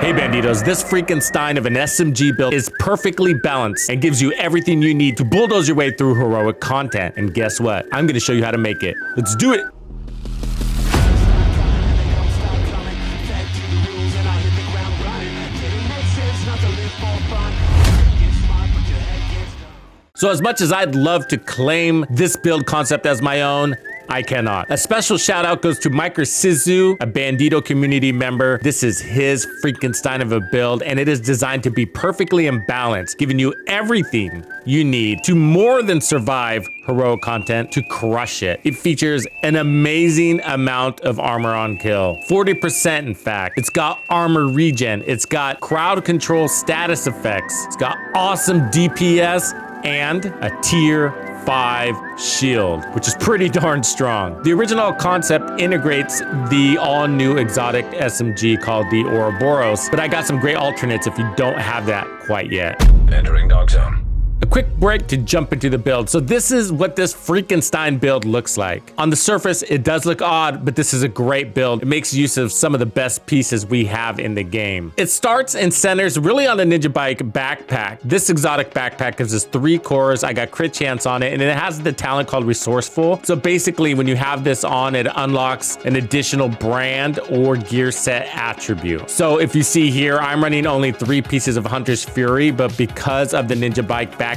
Hey Bandidos, this Frankenstein of an SMG build is perfectly balanced and gives you everything you need to bulldoze your way through heroic content. And guess what? I'm gonna show you how to make it. Let's do it! So as much as I'd love to claim this build concept as my own, I cannot. A special shout out goes to Incursion, a Bandido community member. This is his Frankenstein of a build, and it is designed to be perfectly imbalanced, giving you everything you need to more than survive heroic content, to crush it. It features an amazing amount of armor on kill, 40% in fact. It's got armor regen, it's got crowd control status effects, it's got awesome DPS, and a tier 5 shield, which is pretty darn strong. The original concept integrates the all-new exotic SMG called the Ouroboros, but I got some great alternates if you don't have that quite yet. Entering dog zone. A quick break to jump into the build. So this is what this Frankenstein build looks like. On the surface, it does look odd, but this is a great build. It makes use of some of the best pieces we have in the game. It starts and centers really on the Ninja Bike backpack. This exotic backpack gives us 3 cores. I got crit chance on it, and it has the talent called Resourceful. So basically, when you have this on, it unlocks an additional brand or gear set attribute. So if you see here, I'm running only 3 pieces of Hunter's Fury, but because of the Ninja Bike backpack,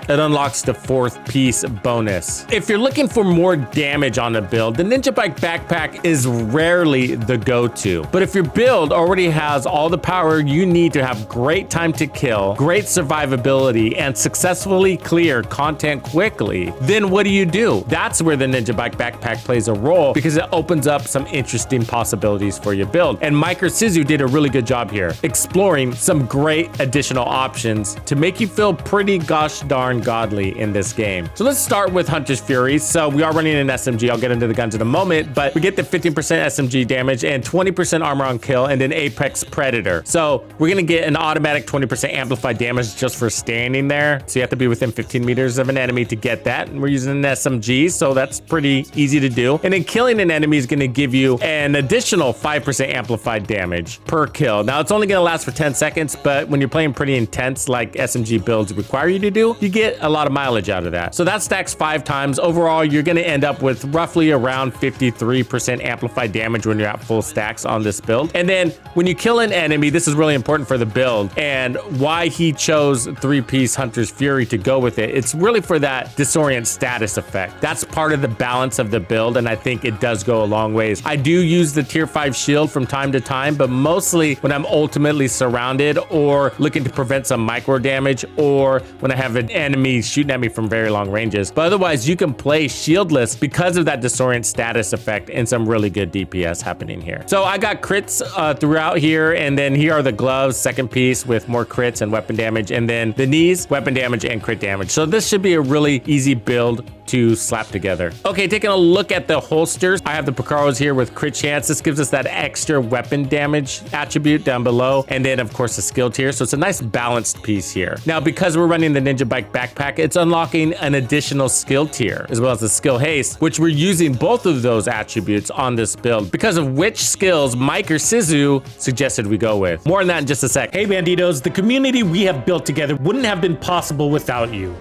it unlocks the 4th piece bonus. If you're looking for more damage on a build, the Ninja Bike backpack is rarely the go-to. But if your build already has all the power you need to have great time to kill, great survivability, and successfully clear content quickly, then what do? That's where the Ninja Bike backpack plays a role, because it opens up some interesting possibilities for your build. And Incursion did a really good job here, exploring some great additional options to make you feel pretty gosh darn godly in this game. So let's start with Hunter's Fury. So we are running an SMG. I'll get into the guns in a moment, but we get the 15% SMG damage and 20% armor on kill, and then Apex Predator. So we're gonna get an automatic 20% amplified damage just for standing there. So you have to be within 15 meters of an enemy to get that. And we're using an SMG, so that's pretty easy to do. And then killing an enemy is gonna give you an additional 5% amplified damage per kill. Now it's only gonna last for 10 seconds, but when you're playing pretty intense like SMG builds require you to do, you get a lot of mileage out of that. So that stacks 5 times. Overall, you're going to end up with roughly around 53% amplified damage when you're at full stacks on this build. And then when you kill an enemy, this is really important for the build and why he chose 3-piece Hunter's Fury to go with it. It's really for that disorient status effect. That's part of the balance of the build, and I think it does go a long ways. I do use the tier 5 shield from time to time, but mostly when I'm ultimately surrounded or looking to prevent some micro damage, or when I have an enemy shooting at me from very long ranges. But otherwise, you can play shieldless because of that disorient status effect and some really good DPS happening here. So I got crits throughout here, and then here are the gloves, 2nd piece with more crits and weapon damage, and then the knees, weapon damage and crit damage. So this should be a really easy build to slap together. Okay, taking a look at the holsters, I have the Picaros here with crit chance. This gives us that extra weapon damage attribute down below, and then of course the skill tier. So it's a nice balanced piece here. Now, because we're running the Ninja Bike backpack, it's unlocking an additional skill tier as well as the skill haste, which we're using both of those attributes on this build because of which skills Incursion suggested we go with. More on that in just a sec. Hey Bandidos, the community we have built together wouldn't have been possible without you.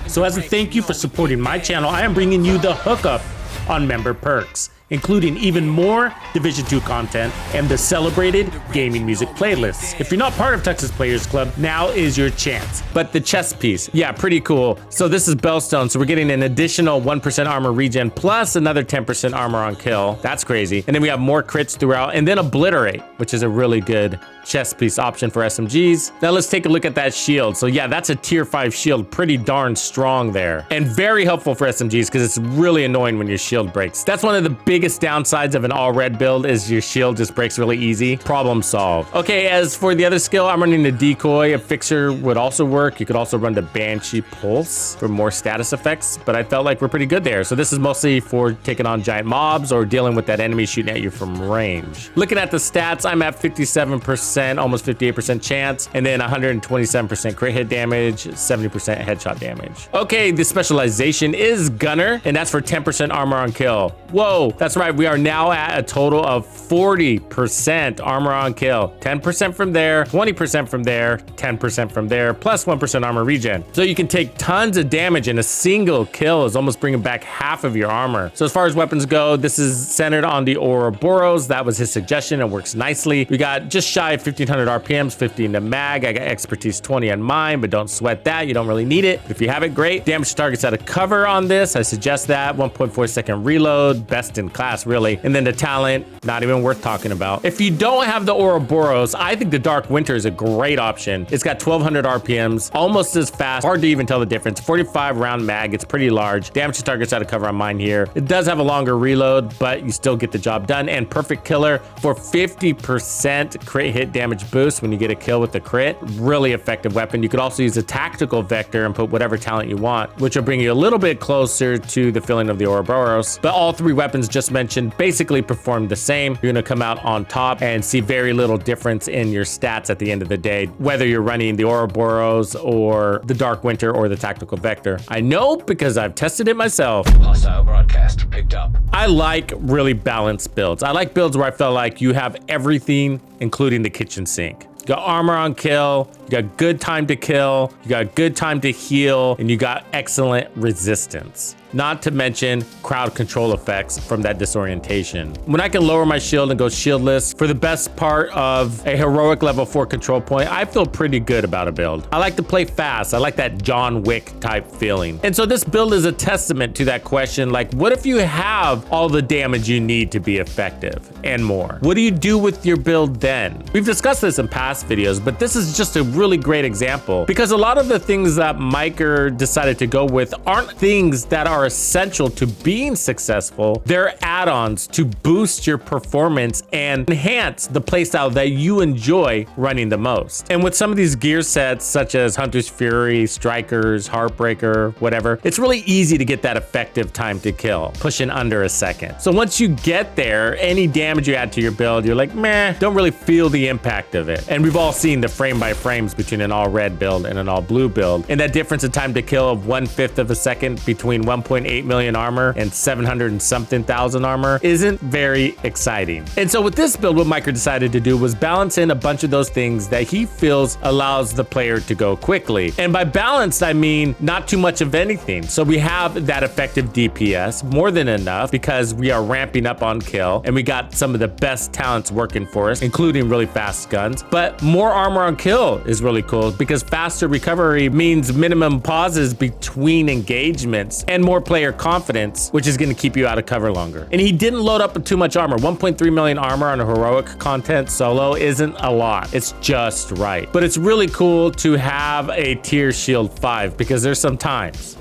So as a thank you for supporting my channel, I am bringing you the hookup on member perks, including even more Division 2 content and the celebrated gaming music playlists. If you're not part of Texas Players Club, now is your chance. But the chest piece, yeah, pretty cool. So this is Bellstone, so we're getting an additional 1% armor regen plus another 10% armor on kill. That's crazy. And then we have more crits throughout, and then Obliterate, which is a really good chest piece option for SMGs. Now let's take a look at that shield. So yeah, that's a tier 5 shield, pretty darn strong there, and very helpful for SMGs because it's really annoying when your shield breaks. That's one of the biggest downsides of an all red build, is your shield just breaks really easy. Problem solved. Okay, as for the other skill, I'm running the Decoy. A Fixer would also work. You could also run the Banshee Pulse for more status effects, but I felt like we're pretty good there. So this is mostly for taking on giant mobs or dealing with that enemy shooting at you from range. Looking at the stats, I'm at 57%, almost 58% chance, and then 127% crit hit damage, 70% headshot damage. Okay, the specialization is Gunner, and that's for 10% armor on kill. Whoa, that's That's right, we are now at a total of 40% armor on kill. 10% from there, 20% from there, 10% from there, plus 1% armor regen. So you can take tons of damage in a single kill, is almost bringing back half of your armor. So as far as weapons go, this is centered on the Ouroboros. That was his suggestion. It works nicely. We got just shy of 1500 RPMs, 50 in the mag. I got expertise 20 on mine, but don't sweat that. You don't really need it. But if you have it, great. Damage to targets out of cover on this. I suggest that. 1.4 second reload, best in class, really. And then the talent, not even worth talking about. If you don't have the Ouroboros, I think the Dark Winter is a great option. It's got 1200 RPMs, almost as fast. Hard to even tell the difference. 45 round mag. It's pretty large. Damage to targets out of cover on mine here. It does have a longer reload, but you still get the job done. And perfect killer for 50% crit hit damage boost when you get a kill with the crit. Really effective weapon. You could also use a tactical vector and put whatever talent you want, which will bring you a little bit closer to the feeling of the Ouroboros. But all three weapons just mentioned basically perform the same. You're gonna come out on top and see very little difference in your stats at the end of the day, whether you're running the Ouroboros or the Dark Winter or the tactical vector. I know because I've tested it myself. Hostile broadcast picked up. I like really balanced builds. I like builds where I feel like you have everything, including the kitchen sink. You got armor on kill, you got good time to kill, you got good time to heal, and you got excellent resistance. Not to mention crowd control effects from that disorientation. When I can lower my shield and go shieldless for the best part of a heroic level 4 control point, I feel pretty good about a build. I like to play fast. I like that John Wick type feeling. And so this build is a testament to that question, like what if you have all the damage you need to be effective and more? What do you do with your build then? We've discussed this in past videos, but this is just a really great example because a lot of the things that Miker decided to go with aren't things that are essential to being successful. They're add-ons to boost your performance and enhance the playstyle that you enjoy running the most. And with some of these gear sets, such as Hunter's Fury, Strikers, Heartbreaker, whatever, it's really easy to get that effective time to kill, pushing under a second. So once you get there, any damage you add to your build, you're like, meh, don't really feel the impact of it. And we've all seen the frame by frames between an all red build and an all blue build. And that difference in time to kill of 1/5 of a second between 1.8 million armor and 700 and something thousand armor isn't very exciting. And so with this build, what Miker decided to do was balance in a bunch of those things that he feels allows the player to go quickly. And by balanced, I mean not too much of anything. So we have that effective DPS, more than enough, because we are ramping up on kill and we got some of the best talents working for us, including really fast guns. But more armor on kill is really cool because faster recovery means minimum pauses between engagements and more player confidence, which is going to keep you out of cover longer. And he didn't load up with too much armor. 1.3 million armor on a heroic content solo isn't a lot. It's just right. But it's really cool to have a tier shield 5 because there's some times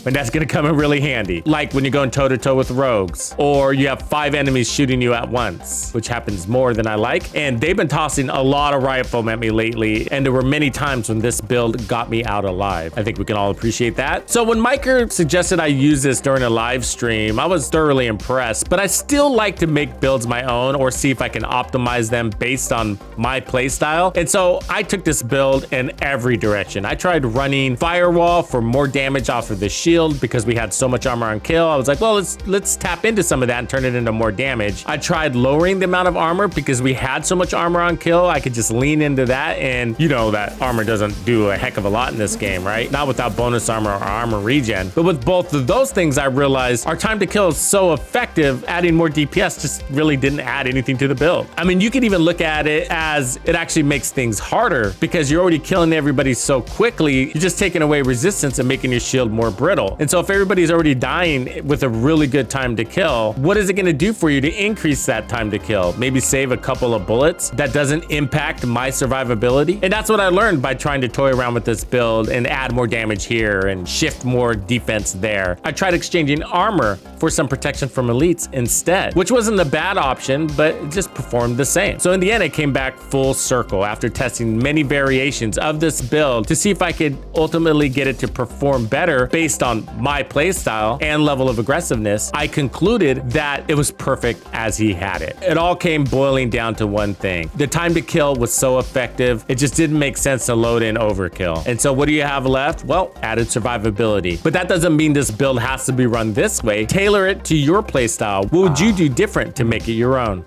and that's gonna come in really handy. Like when you're going toe-to-toe with rogues, or you have 5 enemies shooting you at once, which happens more than I like. And they've been tossing a lot of riot foam at me lately, and there were many times when this build got me out alive. I think we can all appreciate that. So when Miker suggested I use this during a live stream, I was thoroughly impressed, but I still like to make builds my own or see if I can optimize them based on my playstyle. And so I took this build in every direction. I tried running Firewall for more damage off of the shield because we had so much armor on kill. I was like, well, let's tap into some of that and turn it into more damage. I tried lowering the amount of armor because we had so much armor on kill. I could just lean into that, and you know that armor doesn't do a heck of a lot in this game, right? Not without bonus armor or armor regen. But with both of those things, I realized our time to kill is so effective, adding more DPS just really didn't add anything to the build. I mean, you could even look at it as it actually makes things harder because you're already killing everybody so quickly. You're just taking away resistance and making your shield more brittle. And so if everybody's already dying with a really good time to kill, what is it going to do for you to increase that time to kill? Maybe save a couple of bullets that doesn't impact my survivability. And that's what I learned by trying to toy around with this build and add more damage here and shift more defense there. I tried exchanging armor for some protection from elites instead, which wasn't a bad option, but it just performed the same. So in the end, I came back full circle after testing many variations of this build to see if I could ultimately get it to perform better based on around my playstyle and level of aggressiveness, I concluded that it was perfect as he had it. It all came boiling down to one thing. The time to kill was so effective, it just didn't make sense to load in overkill. And so what do you have left? Well, added survivability. But that doesn't mean this build has to be run this way. Tailor it to your playstyle. What would you do different to make it your own?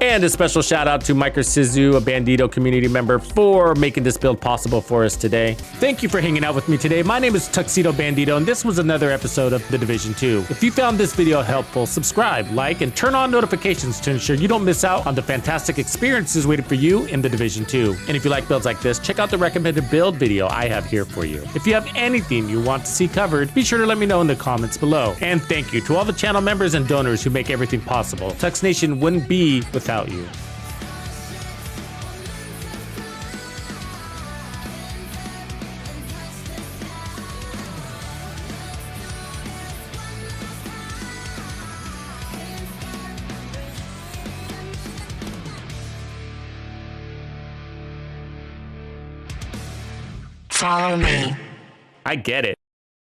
And a special shout out to Sizu, a Bandido community member, for making this build possible for us today. Thank you for hanging out with me today. My name is TuxedoBandido, and this was another episode of The Division 2. If you found this video helpful, subscribe, like, and turn on notifications to ensure you don't miss out on the fantastic experiences waiting for you in The Division 2. And if you like builds like this, check out the recommended build video I have here for you. If you have anything you want to see covered, be sure to let me know in the comments below. And thank you to all the channel members and donors who make everything possible. Tux Nation wouldn't be without you. Follow me. I get it.